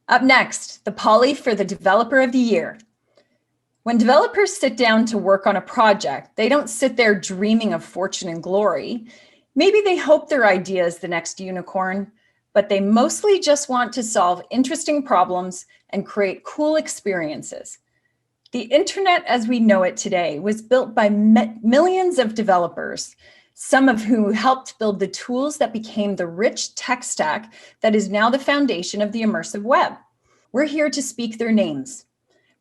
Up next, the Polly for the Developer of the Year. When developers sit down to work on a project, they don't sit there dreaming of fortune and glory. Maybe they hope their idea is the next unicorn, but they mostly just want to solve interesting problems and create cool experiences. The internet as we know it today was built by millions of developers, some of whom helped build the tools that became the rich tech stack that is now the foundation of the immersive web. We're here to speak their names.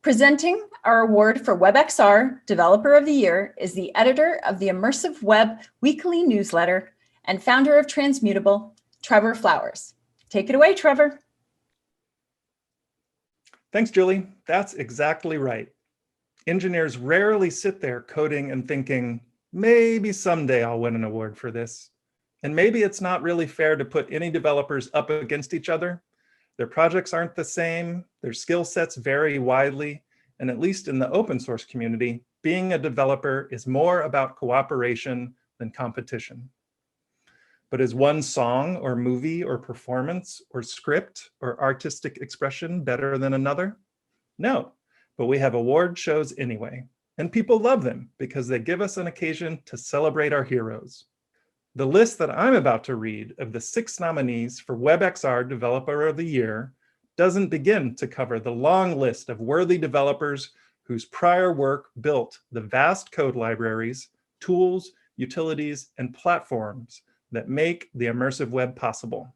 Presenting our award for WebXR Developer of the Year is the editor of the Immersive Web weekly newsletter and founder of Transmutable, Trevor Flowers. Take it away, Trevor. Thanks, Julie. That's exactly right. Engineers rarely sit there coding and thinking, maybe someday I'll win an award for this. And maybe it's not really fair to put any developers up against each other. Their projects aren't the same, their skill sets vary widely, and at least in the open source community, being a developer is more about cooperation than competition. But is one song or movie or performance or script or artistic expression better than another? No, but we have award shows anyway, and people love them because they give us an occasion to celebrate our heroes. The list that I'm about to read of the 6 nominees for WebXR Developer of the Year doesn't begin to cover the long list of worthy developers whose prior work built the vast code libraries, tools, utilities, and platforms that make the immersive web possible.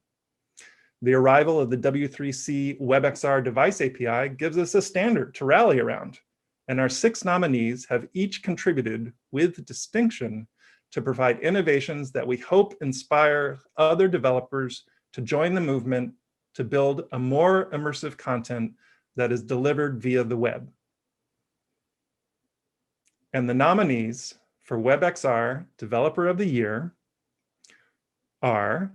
The arrival of the W3C WebXR device API gives us a standard to rally around, and our 6 nominees have each contributed with distinction to provide innovations that we hope inspire other developers to join the movement to build a more immersive content that is delivered via the web. And the nominees for WebXR Developer of the Year are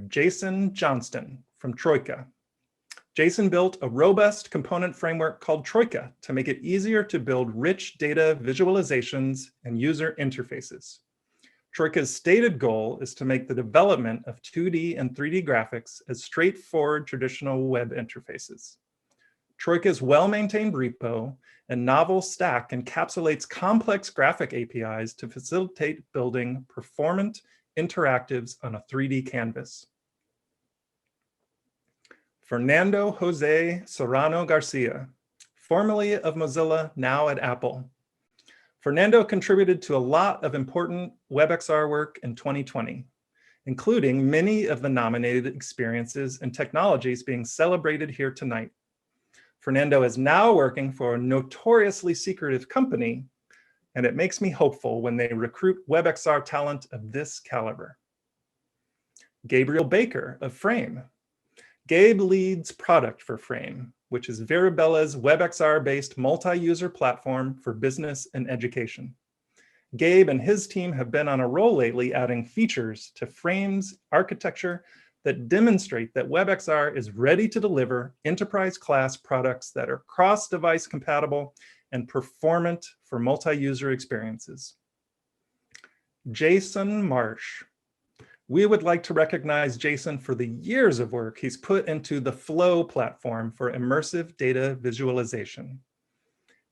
Jason Johnston from Troika. Jason built a robust component framework called Troika to make it easier to build rich data visualizations and user interfaces. Troika's stated goal is to make the development of 2D and 3D graphics as straightforward traditional web interfaces. Troika's well-maintained repo and novel stack encapsulates complex graphic APIs to facilitate building performant interactives on a 3D canvas. Fernando Jose Serrano Garcia, formerly of Mozilla, now at Apple. Fernando contributed to a lot of important WebXR work in 2020, including many of the nominated experiences and technologies being celebrated here tonight. Fernando is now working for a notoriously secretive company, and it makes me hopeful when they recruit WebXR talent of this caliber. Gabriel Baker of Frame. Gabe leads product for Frame, which is Veribella's WebXR-based multi-user platform for business and education. Gabe and his team have been on a roll lately, adding features to Frame's architecture that demonstrate that WebXR is ready to deliver enterprise-class products that are cross-device compatible and performant for multi-user experiences. Jason Marsh. We would like to recognize Jason for the years of work he's put into the Flow platform for immersive data visualization.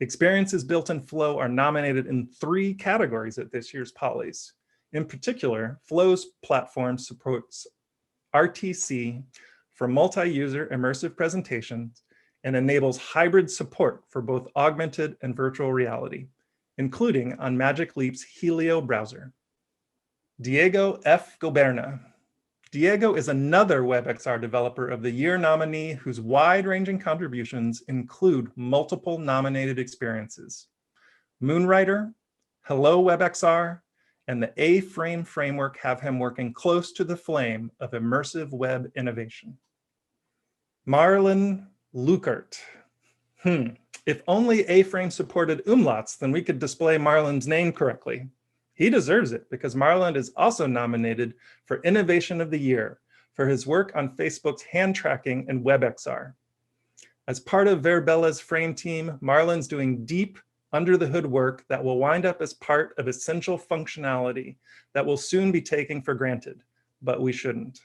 Experiences built in Flow are nominated in 3 categories at this year's Pollies. In particular, Flow's platform supports RTC for multi-user immersive presentations and enables hybrid support for both augmented and virtual reality, including on Magic Leap's Helio browser. Diego F. Goberna. Diego is another WebXR Developer of the Year nominee whose wide-ranging contributions include multiple nominated experiences. Moonwriter, Hello WebXR, and the A-Frame framework have him working close to the flame of immersive web innovation. Marlon Lückert. If only A-Frame supported umlauts, then we could display Marlon's name correctly. He deserves it because Marlon is also nominated for Innovation of the Year for his work on Facebook's hand tracking and WebXR. As part of Veribella's Frame team, Marlon's doing deep under the hood work that will wind up as part of essential functionality that will soon be taken for granted, but we shouldn't.